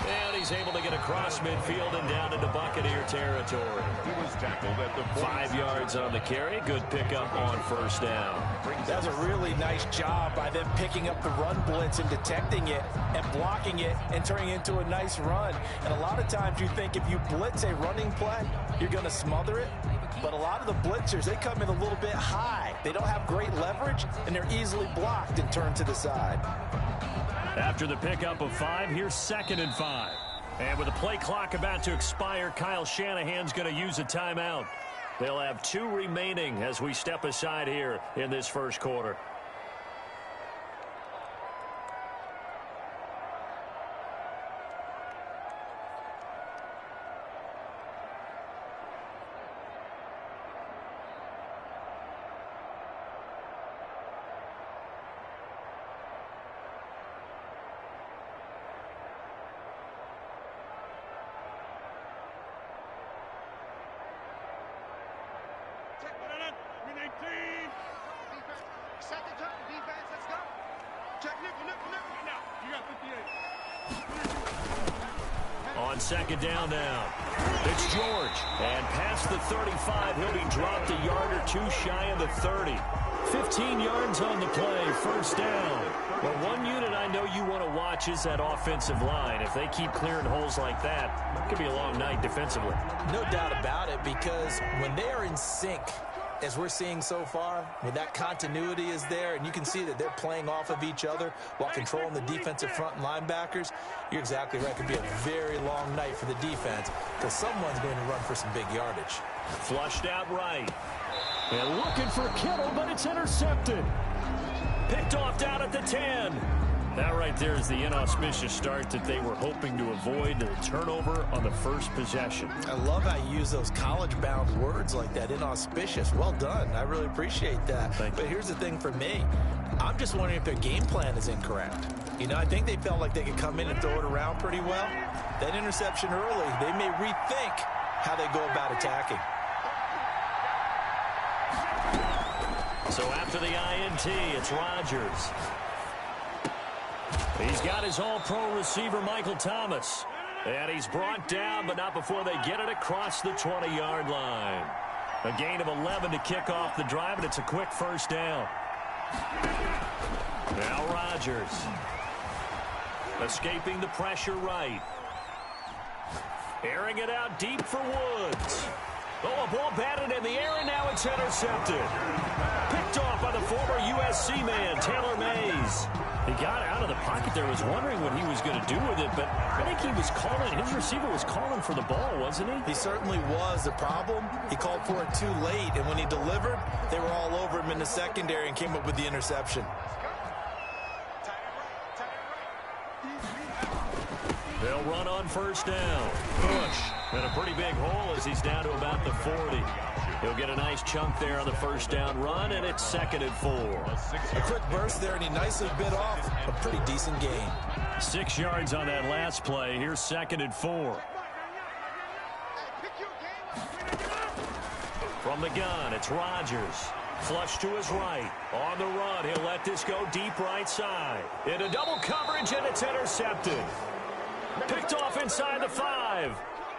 And he's able to get across midfield and down into Buccaneer territory. He was tackled at the 5 yards on the carry. Good pickup on first down. That was a really nice job by them picking up the run blitz and detecting it and blocking it and turning it into a nice run. And a lot of times you think if you blitz a running play, you're going to smother it. But a lot of the blitzers, they come in a little bit high. They don't have great leverage, and they're easily blocked and turned to the side. After the pickup of 5, here's 2nd and 5. And with the play clock about to expire, Kyle Shanahan's going to use a timeout. They'll have 2 remaining as we step aside here in this first quarter. Second turn, defense, let's go. Check nickel. Now, you got 58. On second down now, it's George. And past the 35, he'll be dropped a yard or two shy of the 30. 15 yards on the play, first down. Well, one unit I know you want to watch is that offensive line. If they keep clearing holes like that, it could be a long night defensively. No doubt about it, because when they are in sync, as we're seeing so far, when that continuity is there, and you can see that they're playing off of each other while controlling the defensive front and linebackers, you're exactly right. It could be a very long night for the defense because someone's going to run for some big yardage. Flushed out right. And looking for Kittle, but it's intercepted. Picked off down at the 10. That right there is the inauspicious start that they were hoping to avoid, the turnover on the first possession. I love how you use those college-bound words like that, inauspicious. Well done. I really appreciate that. But here's the thing for me. I'm just wondering if their game plan is incorrect. You know, I think they felt like they could come in and throw it around pretty well. That interception early, they may rethink how they go about attacking. So after the INT, it's Rodgers. He's got his all-pro receiver, Michael Thomas. And he's brought down, but not before they get it across the 20-yard line. A gain of 11 to kick off the drive, and it's a quick first down. Now Rodgers. Escaping the pressure right. Airing it out deep for Woods. Oh, a ball batted in the air, and now it's intercepted. Picked off by the former USC man, Taylor Mays. He got out of the pocket there, was wondering what he was going to do with it, but I think he was calling, his receiver was calling for the ball, wasn't he? He certainly was. The problem, he called for it too late, and when he delivered, they were all over him in the secondary and came up with the interception. They'll run on first down. Push. And a pretty big hole as he's down to about the 40. He'll get a nice chunk there on the first down run, and it's 2nd and 4. A quick burst there, and he nicely bit off a pretty decent gain. 6 yards on that last play. Here's 2nd and 4. From the gun, it's Rodgers. Flush to his right. On the run, he'll let this go deep right side. Into double coverage, and it's intercepted. Picked off inside the 5.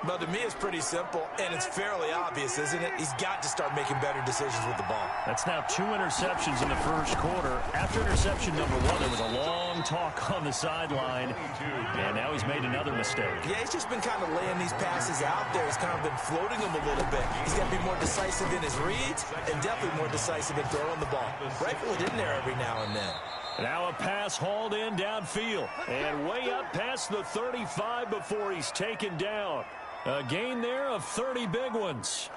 Well, to me, it's pretty simple, and it's fairly obvious, isn't it? He's got to start making better decisions with the ball. That's now 2 interceptions in the first quarter. After interception number 1, there was a long talk on the sideline, and now he's made another mistake. Yeah, he's just been kind of laying these passes out there. He's kind of been floating them a little bit. He's got to be more decisive in his reads and definitely more decisive in throwing the ball. Rifle it in there every now and then. Now a pass hauled in downfield and way up past the 35 before he's taken down. A gain there of 30 big ones.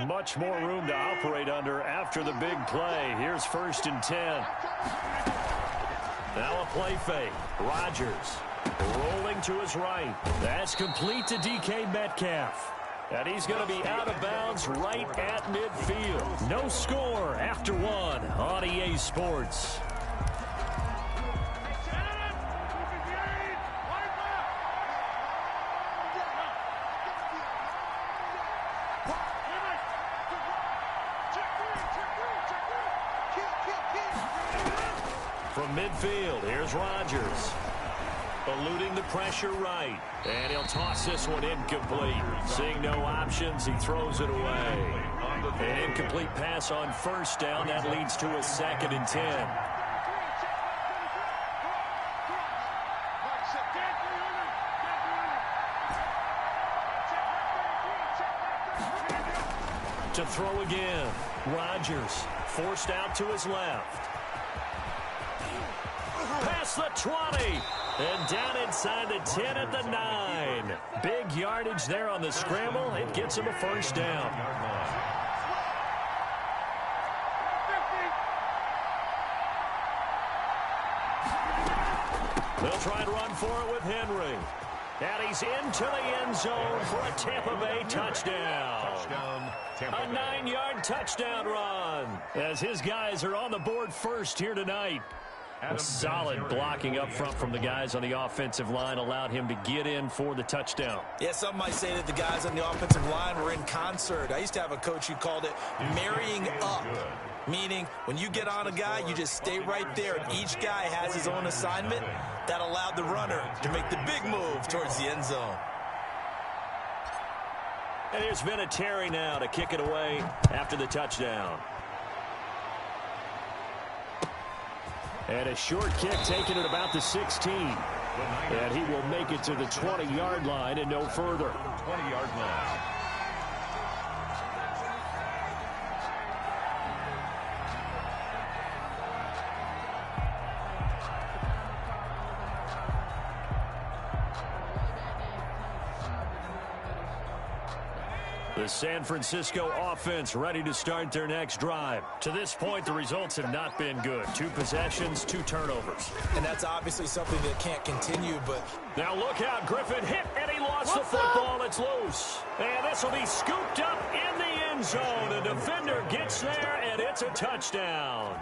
Much more room to operate under after the big play. Here's 1st and 10. Now a play fake. Rodgers rolling to his right. That's complete to DK Metcalf. And he's going to be out of bounds right at midfield. No score after 1 on EA Sports. From midfield, here's Rodgers. Eluding the pressure right. And he'll toss this one incomplete. Seeing no options, he throws it away. An incomplete pass on first down. That leads to a 2nd and 10. To throw again. Rodgers forced out to his left. Past the 20. And down inside the 10 at the 9. Big yardage there on the scramble. It gets him a first down. They'll try and run for it with Henry. And he's into the end zone for a Tampa Bay touchdown. A 9-yard touchdown run as his guys are on the board first here tonight. Solid blocking up front from the guys on the offensive line allowed him to get in for the touchdown. Yeah, some might say that the guys on the offensive line were in concert. I used to have a coach who called it marrying up, meaning when you get on a guy, you just stay right there. Each guy has his own assignment that allowed the runner to make the big move towards the end zone. And here's Vinatieri now to kick it away after the touchdown. And a short kick taken at about the 16. And he will make it to the 20-yard line and no further. 20-yard line. The San Francisco offense ready to start their next drive. To this point, the results have not been good. 2 possessions, 2 turnovers. And that's obviously something that can't continue, but... Now look out, Griffin hit, and he lost the football. It's loose. And this will be scooped up in the end zone. The defender gets there, and it's a touchdown.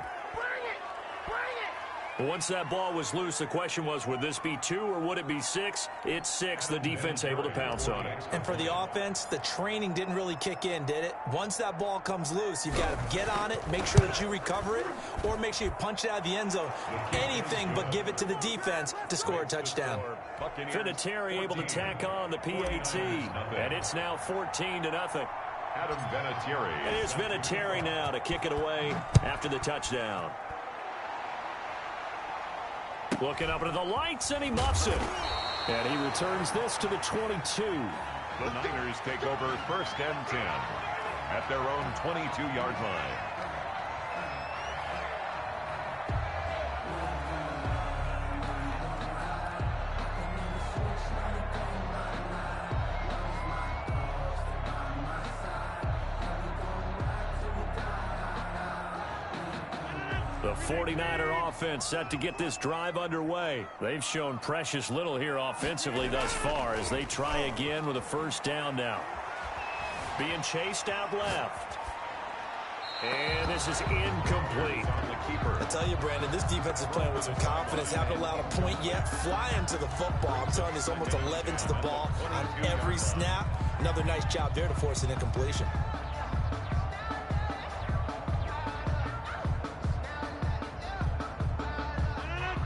Once that ball was loose, the question was, would this be 2 or would it be 6? It's 6. The defense able to pounce on it. And for the offense, the training didn't really kick in, did it? Once that ball comes loose, you've got to get on it, make sure that you recover it, or make sure you punch it out of the end zone. Anything but give it to the defense to score a touchdown. Vinatieri able to tack on the PAT, and it's now 14-0. Adam Vinatieri. It is Vinatieri now to kick it away after the touchdown. Looking up into the lights, and he muffs it. And he returns this to the 22. The Niners take over 1st and 10 at their own 22-yard line. The 49er offense set to get this drive underway. They've shown precious little here offensively thus far as they try again with a 1st down now. Being chased out left. And this is incomplete. I tell you, Brandon, this defense is playing with some confidence. Haven't allowed a point yet. Flying to the football. I'm telling you, it's almost 11 to the ball on every snap. Another nice job there to force an incompletion.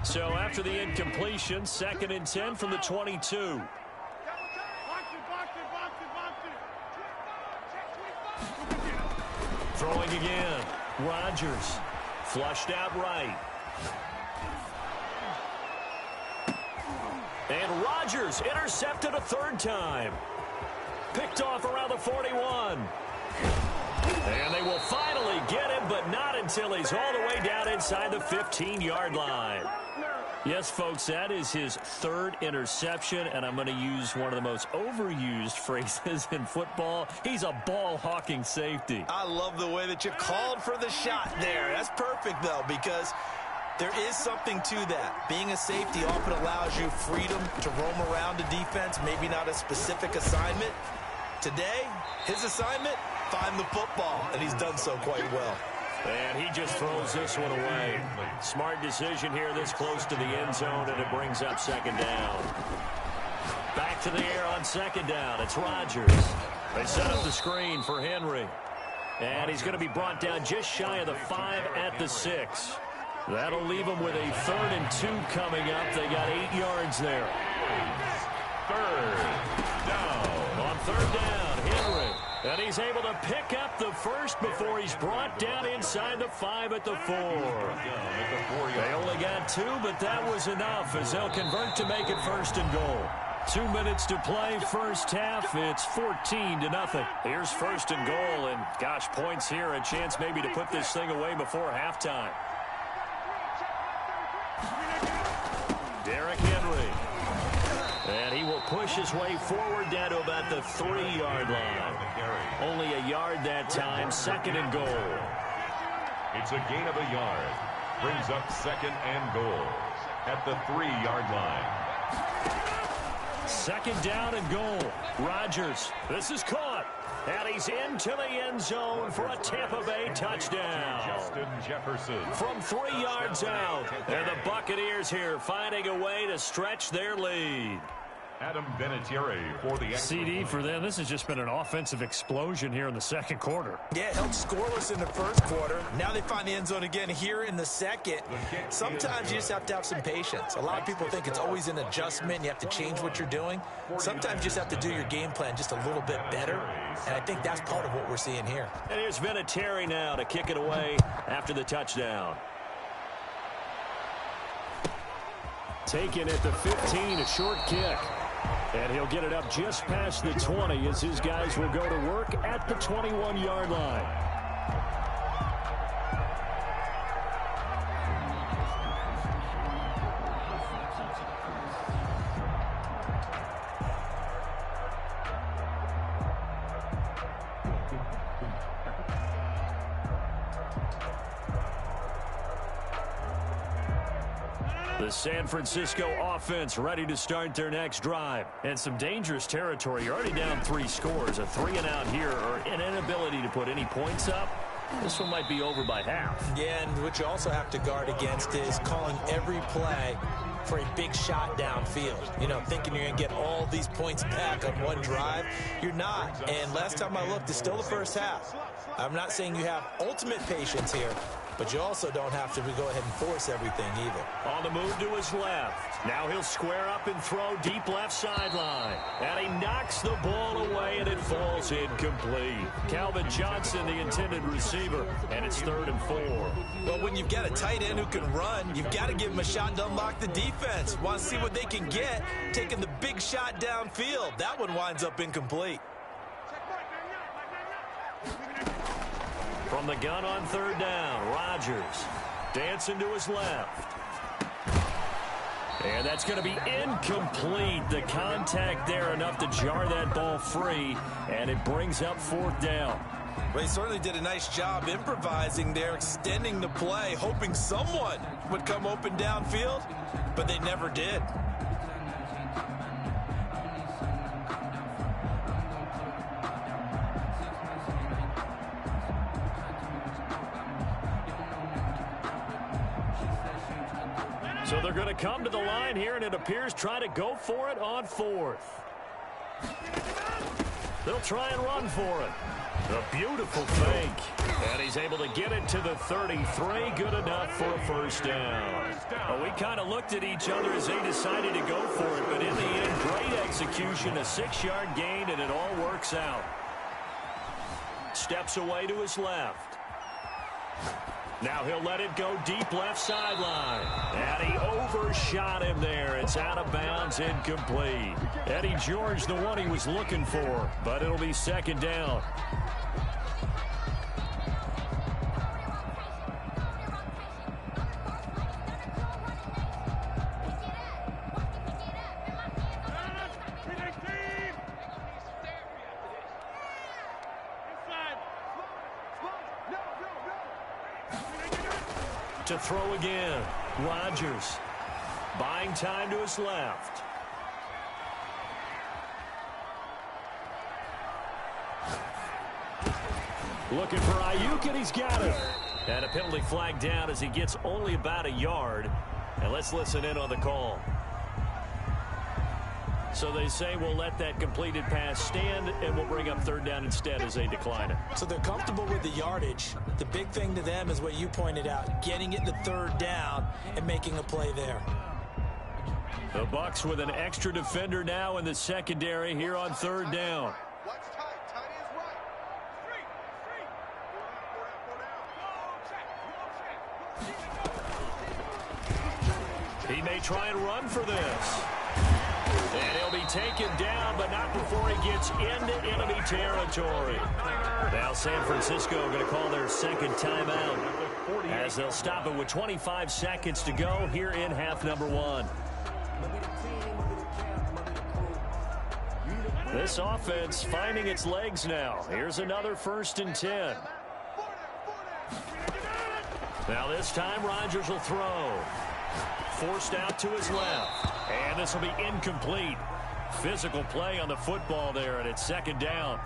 So after the incompletion, 2nd and 10 from the 22. Throwing again. Rodgers. Flushed out right. And Rodgers intercepted a 3rd time. Picked off around the 41. And they will finally get him, but not until he's all the way down inside the 15-yard line. Yes, folks, that is his 3rd interception, and I'm going to use one of the most overused phrases in football. He's a ball-hawking safety. I love the way that you called for the shot there. That's perfect, though, because there is something to that. Being a safety often allows you freedom to roam around a defense, maybe not a specific assignment. Today, his assignment, find the football, and he's done so quite well. And he just throws this one away. Smart decision here this close to the end zone, and it brings up 2nd down. Back to the air on 2nd down. It's Rodgers. They set up the screen for Henry. And he's going to be brought down just shy of the 5 at the 6. That'll leave him with a 3rd and 2 coming up. They got 8 yards there. 3rd down. On 3rd down, Henry. And he's able to pick up the 1st before he's brought down inside the 5 at the 4. They only got 2, but that was enough as they'll convert to make it 1st and goal. 2 minutes to play, 1st half. It's 14-0. Here's 1st and goal, and gosh, points here, a chance maybe to put this thing away before halftime. Derrick Henry. And he will push his way forward down to about the 3-yard line. Only a yard that time, 2nd and goal. It's a gain of a yard. Brings up 2nd and goal at the 3-yard line. 2nd down and goal. Rodgers. This is caught. And he's into the end zone for a Tampa Bay touchdown. Justin Jefferson. From 3 yards out. And the Buccaneers here finding a way to stretch their lead. Adam Vinatieri for the CD for them. This has just been an offensive explosion here in the second quarter. Yeah, held scoreless in the first quarter. Now they find the end zone again here in the second. Sometimes you just have to have some patience. A lot of people think it's always an adjustment. You have to change what you're doing. Sometimes you just have to do your game plan just a little bit better. And I think that's part of what we're seeing here. And here's Vinatieri now to kick it away after the touchdown. Taken at the 15, a short kick. And he'll get it up just past the 20 as his guys will go to work at the 21-yard line. The San Francisco offense ready to start their next drive. And some dangerous territory. You're already down 3 scores. A 3-and-out here or an inability to put any points up. This one might be over by half. Yeah, and what you also have to guard against is calling every play for a big shot downfield. You know, thinking you're going to get all these points back on one drive. You're not. And last time I looked, it's still the first half. I'm not saying you have ultimate patience here, but you also don't have to go ahead and force everything either. On the move to his left. Now he'll square up and throw deep left sideline. And he knocks the ball away, and it falls incomplete. Calvin Johnson, the intended receiver, and it's 3rd and 4. Well, when you've got a tight end who can run, you've got to give him a shot to unlock the defense. Want to see what they can get, taking the big shot downfield. That one winds up incomplete. From the gun on 3rd down, Rodgers dancing to his left. And that's going to be incomplete. The contact there enough to jar that ball free, and it brings up 4th down. Well, he certainly did a nice job improvising there, extending the play, hoping someone would come open downfield, but they never did. So they're going to come to the line here, and it appears try to go for it on 4th. They'll try and run for it. A beautiful fake. And he's able to get it to the 33. Good enough for a 1st down. Well, we kind of looked at each other as they decided to go for it. But in the end, great execution, a 6-yard gain, and it all works out. Steps away to his left. Now he'll let it go deep left sideline. And he overshot him there. It's out of bounds, incomplete. Eddie George, the one he was looking for, but it'll be 2nd down. To throw again, Rodgers buying time to his left. Looking for Ayuk, and he's got it. And a penalty flag down as he gets only about a yard. And let's listen in on the call. So they say we'll let that completed pass stand, and we'll bring up 3rd down instead as they decline it. So they're comfortable with the yardage. The big thing to them is what you pointed out, getting it to 3rd down and making a play there. The Bucs with an extra defender now in the secondary here on 3rd down. He may try and run for this. And he'll be taken down, but not before he gets into enemy territory. Now San Francisco going to call their 2nd timeout as they'll stop it with 25 seconds to go here in half number 1. This offense finding its legs now. Here's another 1st and 10. Now this time Rodgers will throw. Forced out to his left. And this will be incomplete. Physical play on the football there, and it's 2nd down.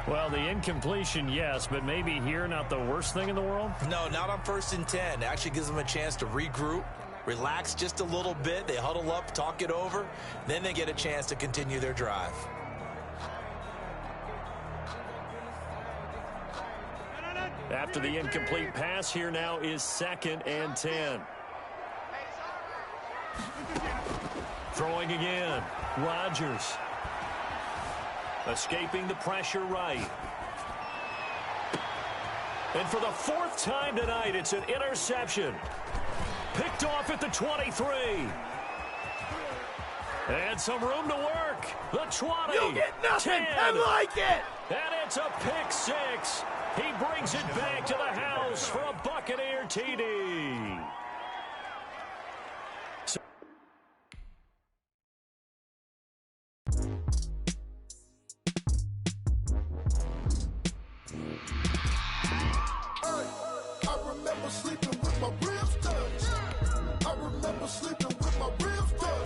Well, the incompletion, yes, but maybe here not the worst thing in the world? No, not on 1st and 10. It actually gives them a chance to regroup, relax just a little bit. They huddle up, talk it over. Then they get a chance to continue their drive. After the incomplete pass, here now is 2nd and 10. Throwing again. Rodgers. Escaping the pressure right. And for the 4th time tonight, it's an interception. Picked off at the 23. And some room to work. The 20. You get nothing. 10. I like it. And it's a pick 6. He brings it back to the house for a Buccaneer TD. I remember sleeping with my ribs touched. I remember sleeping with my ribs touched.